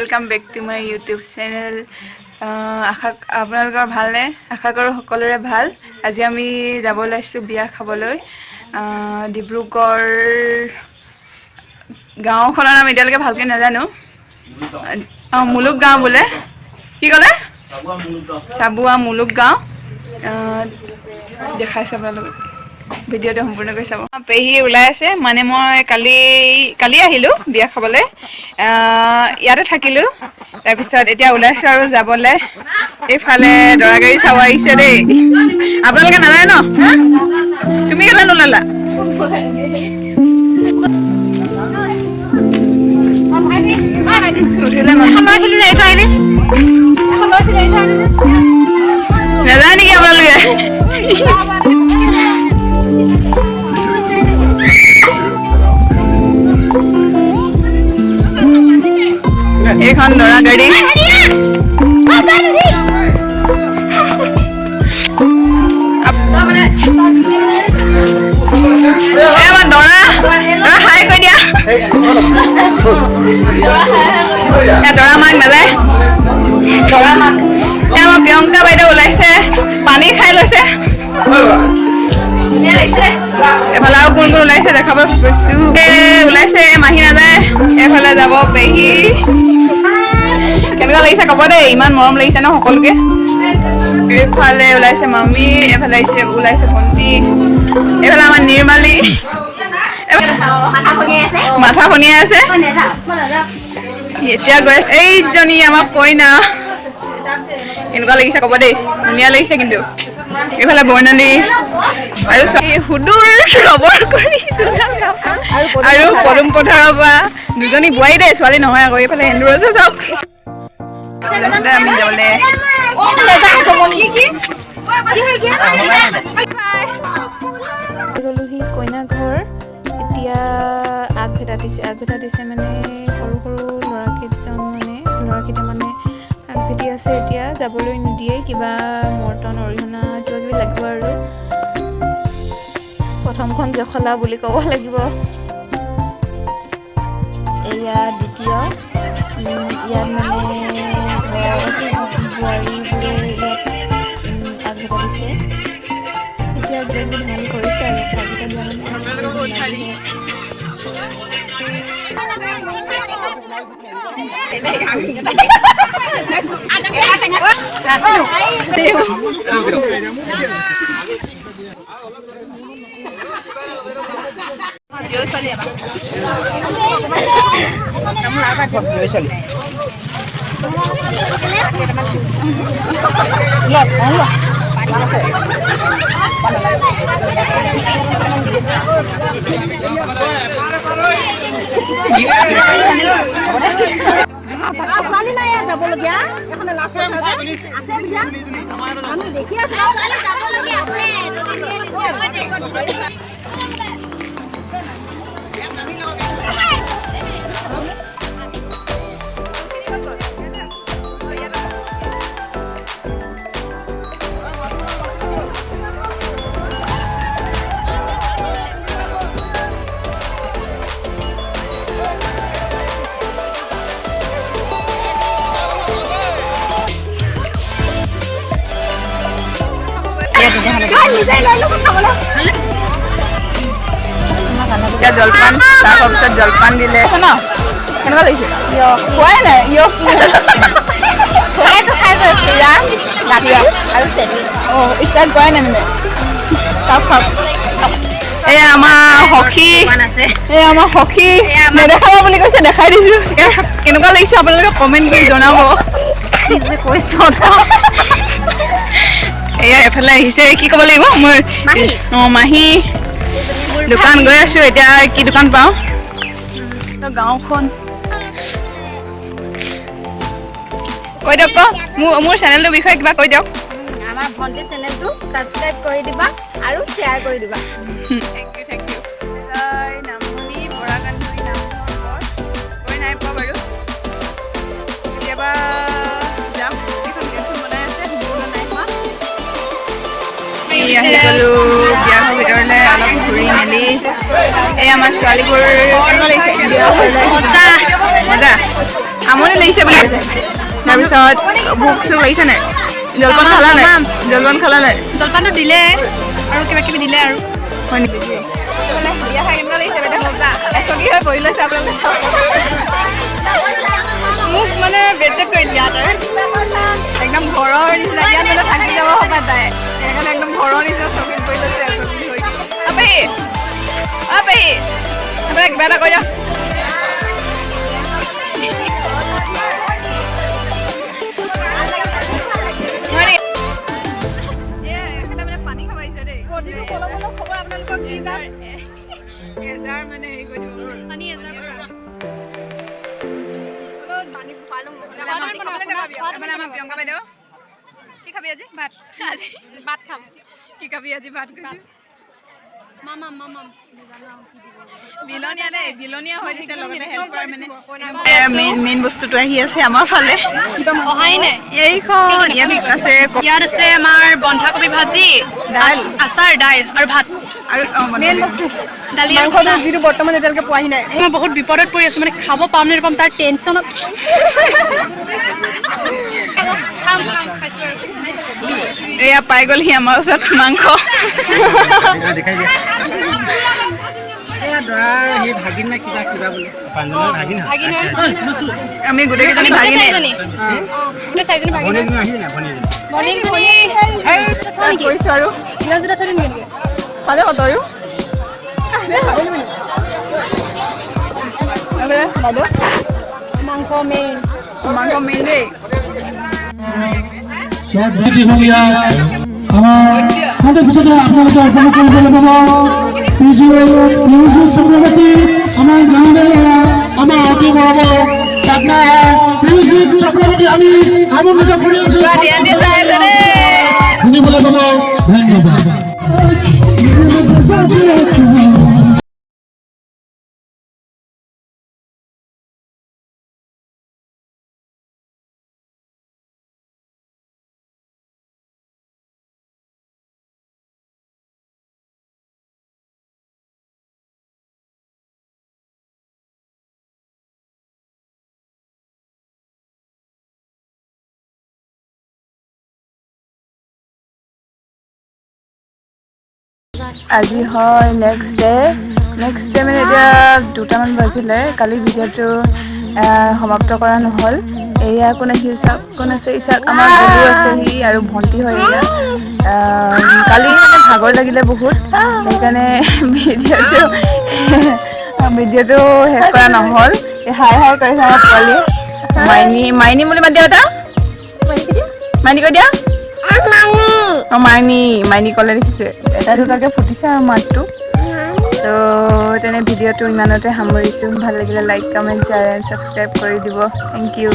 welcome back to my YouTube channel आशा আপোনালোকৰ ভালনে আশা কৰোঁ সকলোৰে ভাল আজি আমি যাব লাইছো বিয়া খাবলৈ ডিব্ৰুগড় গাঁওখনৰ নাম এতিয়ালৈকে ভালকৈ নাজানো মুলুক গাঁও বোলে কি ক'লে চাবুৱা মুলুক গাঁও দেখাইছো আপোনালোকক ভিডিঅ'টো সম্পূৰ্ণ কৰি চাব পেহী ওলাই আছে মানে মই কালি আহিলোঁ বিয়া খাবলৈ ইয়াতে থাকিলোঁ তাৰপিছত এতিয়া ওলাইছোঁ আৰু যাবলৈ এইফালে দৰা গাড়ী চাব আহিছে দেই আপোনালোকে নালাগে ন তুমি কেলৈ নোলালা নাজানে নেকি আপোনালোকে এইখন দৰা গাড়ী হাই কৈ দিয়া দৰা মাক নাযায় দৰা মাক আমাৰ প্ৰিয়ংকা বাইদেউ ওলাইছে পানী খাই লৈছে এফালে আৰু কোন কোন ওলাইছে দেখাব গৈছো ওলাইছে মাহী নাযায় এফালে যাব পেহী কেনেকুৱা লাগিছে ক'ব দেই ইমান মৰম লাগিছে ন সকলোকে এইফালে ওলাইছে মামী এফালে ওলাইছে ভণ্টি এইফালে আমাৰ নিৰ্মালী মাথা শুনিয়াই আছে এতিয়া গৈ এইজনী আমাক কইনা কেনেকুৱা লাগিছে ক'ব দেই ধুনীয়া লাগিছে কিন্তু এইফালে বৰ্ণালী আৰু সুদূৰ ৰবৰ কৰি আৰু পদুম পথাৰৰ পৰা দুজনী বোৱাৰী দেই ছোৱালী নহয় আকৌ এইফালে এন্দুৰছে চাওক আমি যাবলৈ গ'লোহি কইনা ঘৰ এতিয়া আগভেটা দিছে মানে সৰু সৰু ল'ৰাকেইটা মানে আগভেটি আছে এতিয়া যাবলৈ নিদিয়ে কিবা মৰ্টন অৰিহণা কিবা কিবি লাগিব আৰু প্ৰথমখন জখলা বুলি ক'ব লাগিব এয়া দ্বিতীয় ইয়াত মানে বোৱাৰীবোৰে ইয়াত আগভেটা দিছে এতিয়া কিবা কিবি ধেমালি কৰিছে আৰু আগভেটা দিয়া ছোৱালী নাই যাবলগীয়া এখনে লাষ্টত আছে আমি দেখি আছো যাবলগীয়া আছে জলপান তাৰপিছত জলপান দিলে আছে ন কেনেকুৱা লাগিছে খোৱাই নাই আৰু ষ্টাৰ্ট কৰাই নাই মানে খাওক এয়া আমাৰ সখী নেদেখাব বুলি কৈছে দেখাই দিছো কেনেকুৱা লাগিছে আপোনালোকে কমেণ্ট কৰি জনাব কৈছো এয়া এফালে আহিছে কি ক'ব লাগিব মোৰ মাহী দোকান গৈ আছো এতিয়া কি দোকান পাওঁ গাঁওখন কৈ দিয়ক মোৰ চেনেলটোৰ বিষয়ে কিবা কৈ দিয়ক আমাৰ ভণ্টি চেনেলটো ছাবস্ক্ৰাইব কৰি দিবা আৰু শ্বেয়াৰ কৰি দিবা থেংক ইউ নামনি বৰাকান্ধুৰী নামঘৰ গৈ নাই পোৱা বাৰু কেতিয়াবা যাম এখন গেটখন বনাই আছে নাই পোৱা আহি গ'লো বিয়া ঘৰৰ ভিতৰলৈ অলপ ঘূৰি মেলি এই আমাৰ ছোৱালীবোৰ কেনেকুৱা লাগিছে মজা আমনি লাগিছে বুলি কৈছে তাৰপিছত ভোক চোক লাগিছে নাই জলপান খালা নাই জলপানটো দিলে আৰু কিবা কিবি দিলে আৰু হয় নেকি মানে বিয়া খাই কেনেকুৱা লাগিছে বাইদেউ এচকী হৈ বহি লৈছে আপোনালোকে চাওক মোক মানে বেডজেট কৰি দিয়া একদম ঘৰৰ নিচিনা ইয়াত মানে থাকি যাব সময় তাই সেইকাৰণে একদম ঘৰৰ নিচিনা চকীত বহি লৈছে এচকী হৈ আপেহী কিবা এটা কৈ যাওঁ প্ৰিয়ংকা বাইদেউ কি খাবি আজি ভাত খাম কি খাবি আজি ভাত কৈছো মেইন বস্তুটো আহি আছে আমাৰ ফালে এইখন ইয়াত আছে আমাৰ বন্ধাকবি ভাজি দাইল আচাৰ দাইল আৰু ভাত আৰু মেইন বস্তু দালি মাংসটো যিটো বৰ্তমান এতিয়ালৈকে পোৱাহি নাই মই বহুত বিপদত পৰি আছো মানে খাব পাম নে নাপাম তাৰ টেনশ্যনত এয়া পাই গ'লহি আমাৰ ওচৰত মাংস আমি গোটেইকেইজনী ভাগিনী কৰিছো আৰু ভালে তয়ো মাংস মেইন দেই আমাৰ পিছতে আপোনালোকে অৰ্পণ কৰিবলৈ পাব চক্ৰৱৰ্তী আমাৰ গাঁৱলৈ আমাৰ অতি চক্ৰৱৰ্তী আমি আমন্ত্ৰিত কৰি আছো শুনিবলৈ পাব ধন্যবাদ আজি হয় নেক্সট ডে মানে এতিয়া 2টামান বাজিলে কালি ভিডিঅ'টো সমাপ্ত কৰা নহ'ল এয়া কোন আছে ইছাক আমাৰ গুৰু আছেহি আৰু ভণ্টি হয় এয়া কালি মানে ভাগৰ লাগিলে বহুত সেইকাৰণে ভিডিঅ'টো শেষ কৰা নহ'ল হাই কৰিছে আমাৰ পোৱালি মাইনী বুলি মাতি দিয়া এটা মাইনী কৈ দিয়া মাইনী কলে দেখিছে এটা দুটাকে ফুটিছে আৰু মাতটো তো তেনে ভিডিঅ'টো ইমানতে সামৰিছোঁ ভাল লাগিলে like comment share and subscribe কৰি দিব থেংক ইউ